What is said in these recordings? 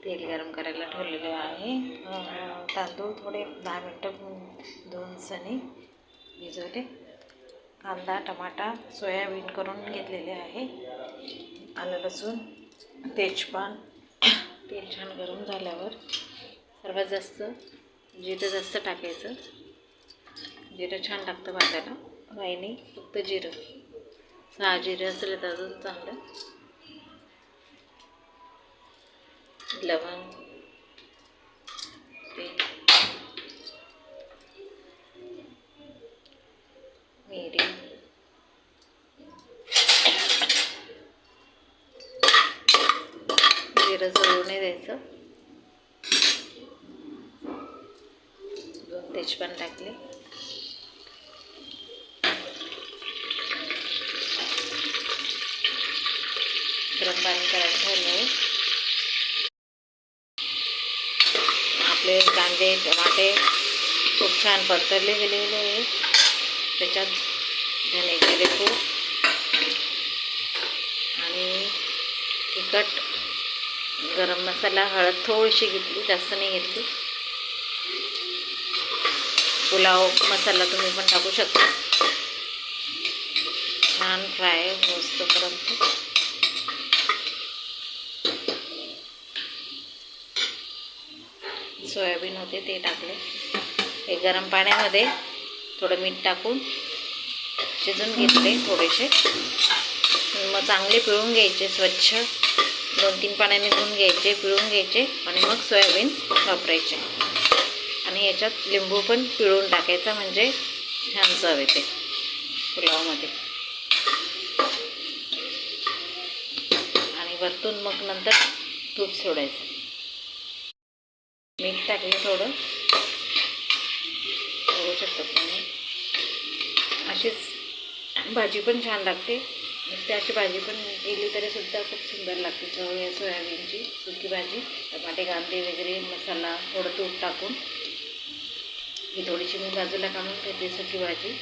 तेल गरम करायला ठेवलेले आहे। तांदूळ थोडे 10 मिनटं धुवून सनी भिजवले। कांदा टमाटा सोयाबीन करून घेतलेले आहे। आलं लसूण तेजपान। तेल छान गरम झाल्यावर सर्वात जास्त जिरं जास्त टाकायचं। जिरं छान लागतं भाताला। काही नाही फक्त जिरं, 6 जिरं असले तर अजून चांगलं। लवंग मिरी जिरं जळू नाही द्यायचं। 2 तेजपान टाकले। गरम पाणी करायला ठेवलं। आपले कांदे टमाटे खूप छान परतले गेलेले आहे। त्याच्यात धने जिरे पूड आणि तिखट गरम मसाला हळद थोडीशी घेतली, जास्त नाही घेतली। पुलाव मसाला तुम्ही पण टाकू शकता। छान फ्राय होईपर्यंत सोयाबीन होते ते टाकले। हे गरम पाण्यामध्ये थोडं मीठ टाकून शिजून घेतले थोडेसे। मग चांगले पिळून घ्यायचे, स्वच्छ 2-3 पाण्याने धुवून घ्यायचे, पिळून घ्यायचे आणि मग सोयाबीन वापरायचे। आणि याच्यात लिंबू पण पिळून टाकायचा, म्हणजे छान चव येते पुलावमध्ये। आणि वरतून मग नंतर तूप सोडायचं। मीठ टाकलं थोडं, बघू शकता तुम्ही। अशीच भाजी पण छान लागते। नुसती अशी भाजी पण केली तरी सुद्धा खूप सुंदर लागते चव या सोयाबीनची। सुकी भाजी टमाटे कांदे वगैरे मसाला थोडं तूप टाकून ही थोडीशी मी बाजूला काढून ठेवते सुकी भाजी।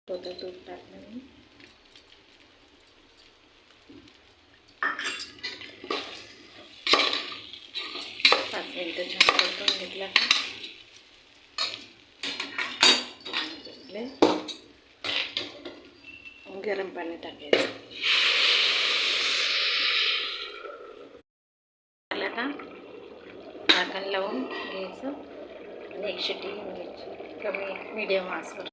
थोडं तूप टाकलं मी। 5 मिनिटं छान परतून घेतला का गरम पाणी टाकायचं। झालं का झाकण लावून घ्यायचं आणि 1 शिट्टी घेऊन घ्यायची कमी मीडियम आचवर।